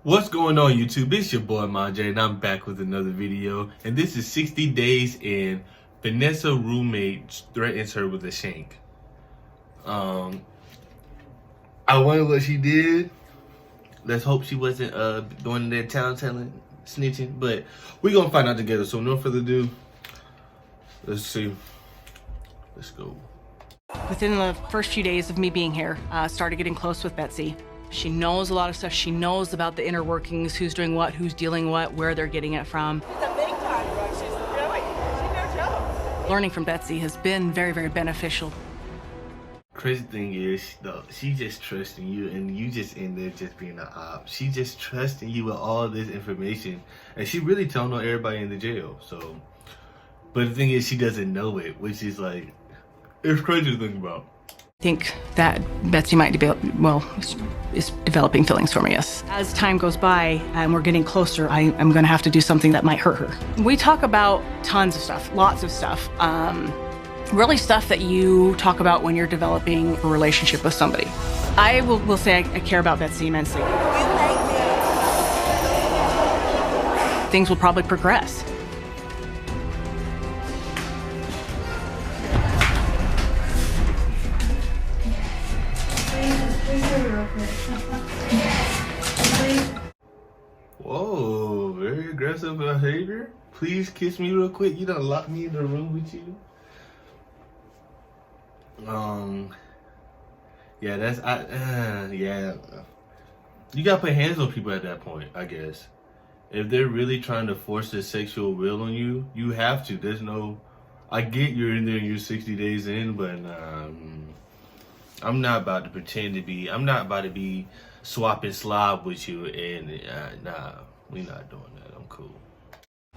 What's going on, YouTube? It's your boy Manje, and I'm back with another video. And this is 60 days in. Vanessa roommate threatens her with a shank. I wonder what she did. Let's hope she wasn't doing that telling, snitching. But we're gonna find out together. So no further ado, let's see. Let's go. Within the first few days of me being here, started getting close with Betsy. She knows a lot of stuff. She knows about the inner workings, who's doing what, who's dealing what, where they're getting it from. She's a big time drug. She's no joke. Learning from Betsy has been very, very beneficial. Crazy thing is, though, she just trusting you, and you just in there just being an op. She just trusting you with all this information, and she really telling on everybody in the jail. So, but the thing is, she doesn't know it, which is like, it's crazy to think about. I think that Betsy might be, is developing feelings for me, yes. As time goes by and we're getting closer, I'm gonna have to do something that might hurt her. We talk about tons of stuff, lots of stuff. Really stuff that you talk about when you're developing a relationship with somebody. I will say I care about Betsy immensely. Things will probably progress. Whoa, very aggressive behavior. Please kiss me real quick. You done locked me in the room with you. Yeah, that's yeah. You gotta put hands on people at that point, I guess. If they're really trying to force their sexual will on you, you have to. There's no. I get you're in there and you're 60 days in, but I'm not about to pretend to be. I'm not about to be swapping slob with you, and nah, we not doing that. I'm cool.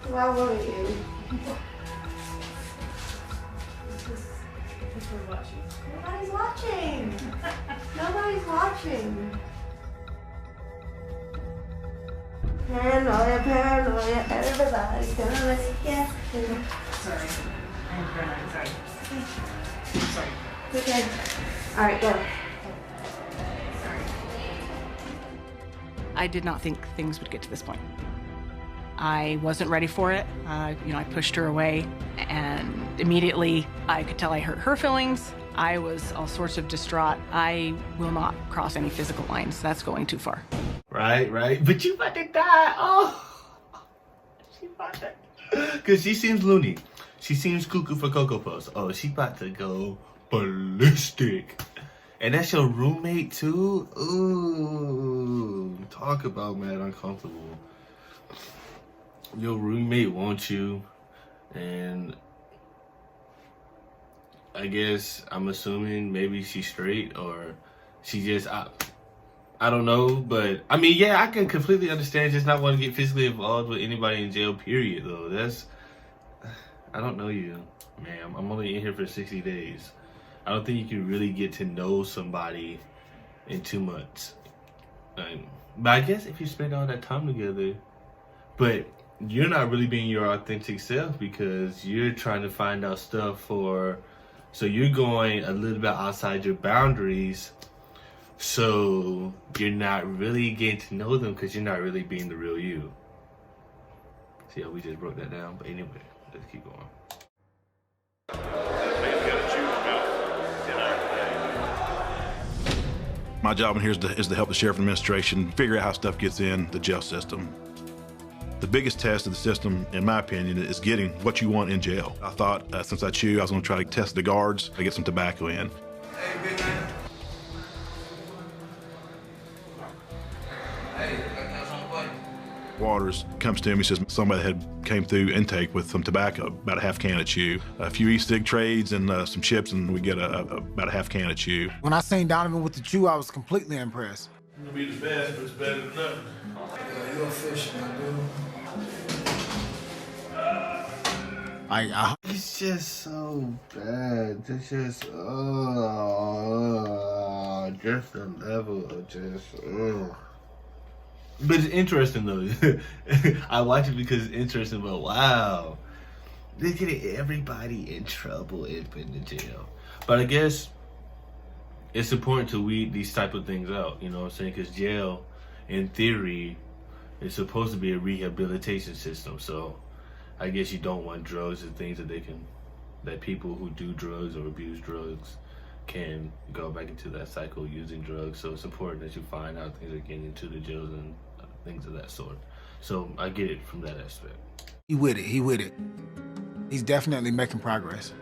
Why were you? Nobody's watching. Nobody's watching. Paranoia, everybody's gonna let you. Sorry. I'm paranoid, sorry. Sorry. Okay. All right, go. I did not think things would get to this point. I wasn't ready for it. I pushed her away, and immediately I could tell I hurt her feelings. I was all sorts of distraught. I will not cross any physical lines. That's going too far. Right. But you about to die. Oh, she about to. Cause she seems loony. She seems cuckoo for Cocoa Puffs. Oh, she about to go ballistic. And that's your roommate too? Ooh, talk about mad uncomfortable. Your roommate wants you, and I guess I'm assuming maybe she's straight or she just, I don't know, but I mean, yeah, I can completely understand just not wanting to get physically involved with anybody in jail, period, though. That's, I don't know you, ma'am. I'm only in here for 60 days. I don't think you can really get to know somebody in 2 months. But I guess if you spend all that time together, but you're not really being your authentic self because you're trying to find out stuff so you're going a little bit outside your boundaries. So you're not really getting to know them because you're not really being the real you. See how we just broke that down? But anyway, let's keep going. My job in here is to help the sheriff administration figure out how stuff gets in the jail system. The biggest test of the system, in my opinion, is getting what you want in jail. I thought since I chew, I was going to try to test the guards to get some tobacco in. Hey, big man. Hey, that's on the plate. Waters comes to me, says somebody had came through intake with some tobacco, about a half can of chew, a few e-cig trades and some chips, and we get about a half can of chew. When I seen Donovan with the chew, I was completely impressed. It'll be the best, but it's better than nothing. Yeah, you're official, my dude. It's just so bad. It's just, just the level of just, But it's interesting though. I watch it because it's interesting, but wow. They're getting everybody in trouble and put in jail. But I guess it's important to weed these type of things out, you know what I'm saying? Because jail, in theory, It's supposed to be a rehabilitation system, so I guess you don't want drugs and things that people who do drugs or abuse drugs can go back into that cycle using drugs. So it's important that you find out things are getting into the jails and things of that sort. So I get it from that aspect. He with it. He's definitely making progress.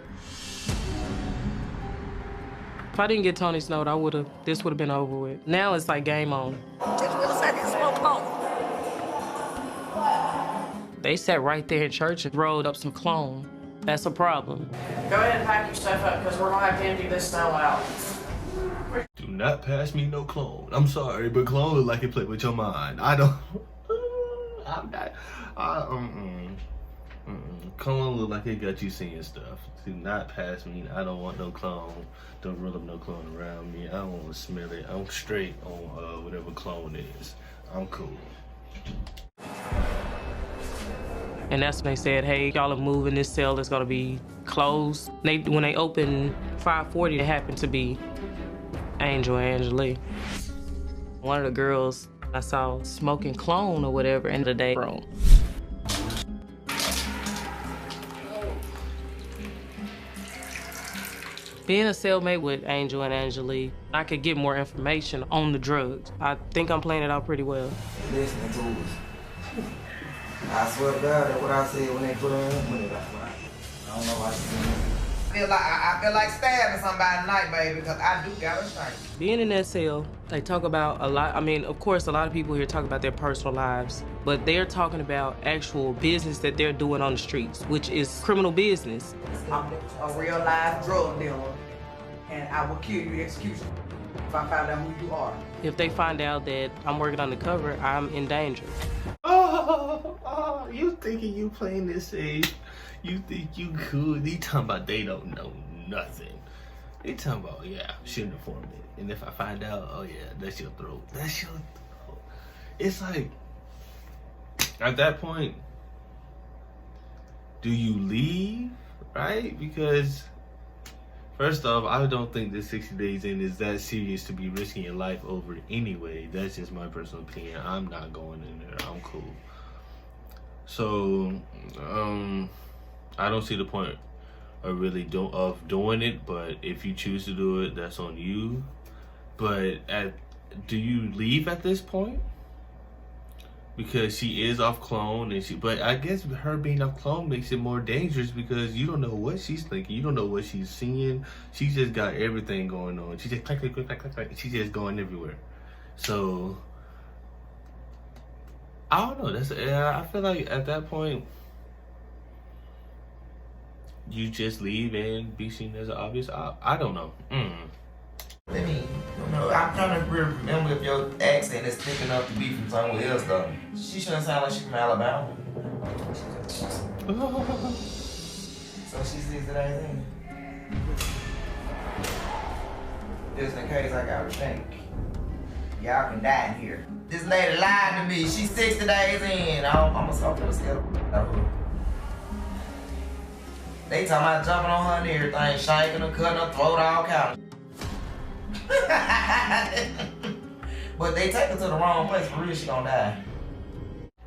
If I didn't get Tony snowed, this would have been over with. Now it's like game on. They sat right there in church and rolled up some clone. That's a problem. Go ahead and pack your stuff up, because we're going to have to empty this snow out. Do not pass me no clone. I'm sorry, but clone look like it played with your mind. I don't. I'm not. Clone look like it got you seeing stuff. Do not pass me. I don't want no clone. Don't roll up no clone around me. I don't want to smell it. I'm straight on whatever clone is. I'm cool. And that's when they said, hey, y'all are moving, this cell is gonna be closed. When they opened 540, it happened to be Angel and Angelique. One of the girls I saw smoking clone or whatever in the day room. Being a cellmate with Angel and Angelique, I could get more information on the drugs. I think I'm playing it out pretty well. Listening to us. I swear to God, that's what I said when they put her in. I don't know why she said that. I feel like stabbing somebody tonight, baby, because I do got a shank. Being in that cell, they talk about a lot. I mean, of course, a lot of people here talk about their personal lives, but they're talking about actual business that they're doing on the streets, which is criminal business. I'm a real live drug dealer, and I will kill you execution if I find out who you are. If they find out that I'm working undercover, I'm in danger. Oh, you thinking you playing this safe? You think you cool? They talking about they don't know nothing. They talking about, yeah, shouldn't inform it. And if I find out, oh yeah, that's your throat. That's your throat. It's like, at that point, do you leave, right? Because, first off, I don't think that 60 days in is that serious to be risking your life over anyway. That's just my personal opinion. I'm not going in there. I'm cool. So, I don't see the point of really doing it, but if you choose to do it, that's on you. But do you leave at this point? Because she is off clone, but I guess her being off clone makes it more dangerous because you don't know what she's thinking, you don't know what she's seeing. She just got everything going on. She just clack, clack, clack, clack, clack. She's just going everywhere. So I don't know. I feel like at that point, you just leave and be seen as an obvious op. I don't know. Let me, I'm trying to remember if your accent is thick enough to be from somewhere else, though. She shouldn't sound like she's from Alabama. So she sees it ain't. Just in case I got a shank. Y'all can die in here. This lady lied to me. She's 60 days in. I'm gonna stop her scared. They talking about jumping on her and everything, shanking her, cutting her throat, all kind of. But they take her to the wrong place. For real, she gonna die.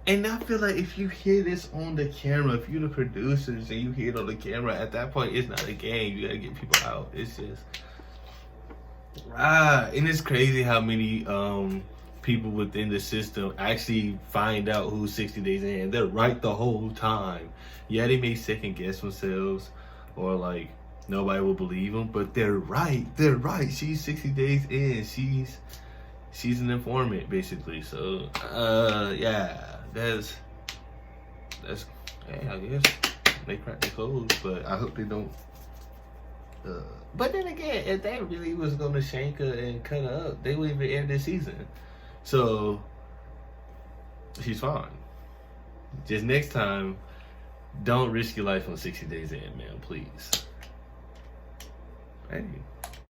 And I feel like if you hear this on the camera, if you're the producers and you hear it on the camera, at that point, it's not a game. You gotta get people out. It's just, and it's crazy how many people within the system actually find out who's 60 days in. They're right the whole time. Yeah, they may second guess themselves or like nobody will believe them, but they're right. They're right. She's 60 days in. She's an informant basically. So yeah, that's hey, I guess they crack their codes, but I hope they don't. But then again, if they really was gonna shank her and cut her up, they would even end this season. So she's fine. Just next time, don't risk your life on 60 days in, man, please. Hey.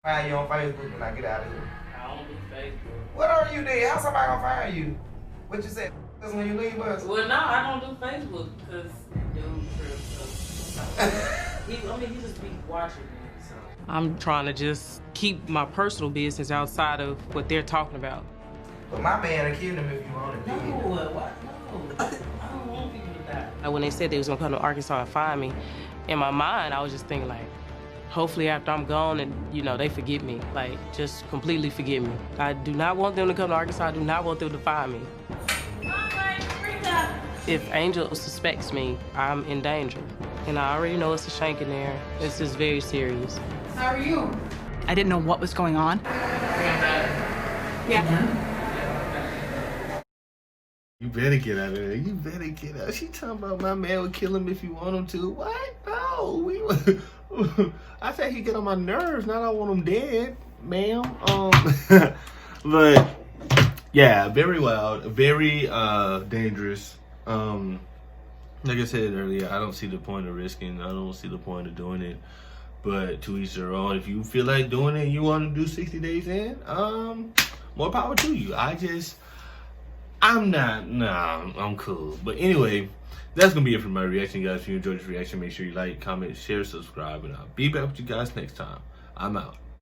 Find you on Facebook when I get out of here. I don't do Facebook. What are you there? How somebody gonna find you? What you said? That's when you leave us? Well, no, I don't do Facebook because dude he just be watching me. So I'm trying to just keep my personal business outside of what they're talking about. But my man will kill him if you want to do it. What? when they said they was gonna come to Arkansas and find me, in my mind, I was just thinking like, hopefully after I'm gone and, you know, they forget me. Like, just completely forget me. I do not want them to come to Arkansas. I do not want them to find me. If Angel suspects me, I'm in danger. And I already know it's a Shank in there. This is very serious. How are you? I didn't know what was going on. Yeah. You better get out of there. You better get out. She talking about my man would kill him if you want him to. What? No. I said he get on my nerves. Not I want him dead, ma'am. But yeah, very wild, very dangerous. Like I said earlier, I don't see the point of risking. I don't see the point of doing it. But to each their own. If you feel like doing it and you want to do 60 days in, more power to you. I'm cool. But anyway, that's going to be it for my reaction, guys. If you enjoyed this reaction, make sure you like, comment, share, subscribe, and I'll be back with you guys next time. I'm out.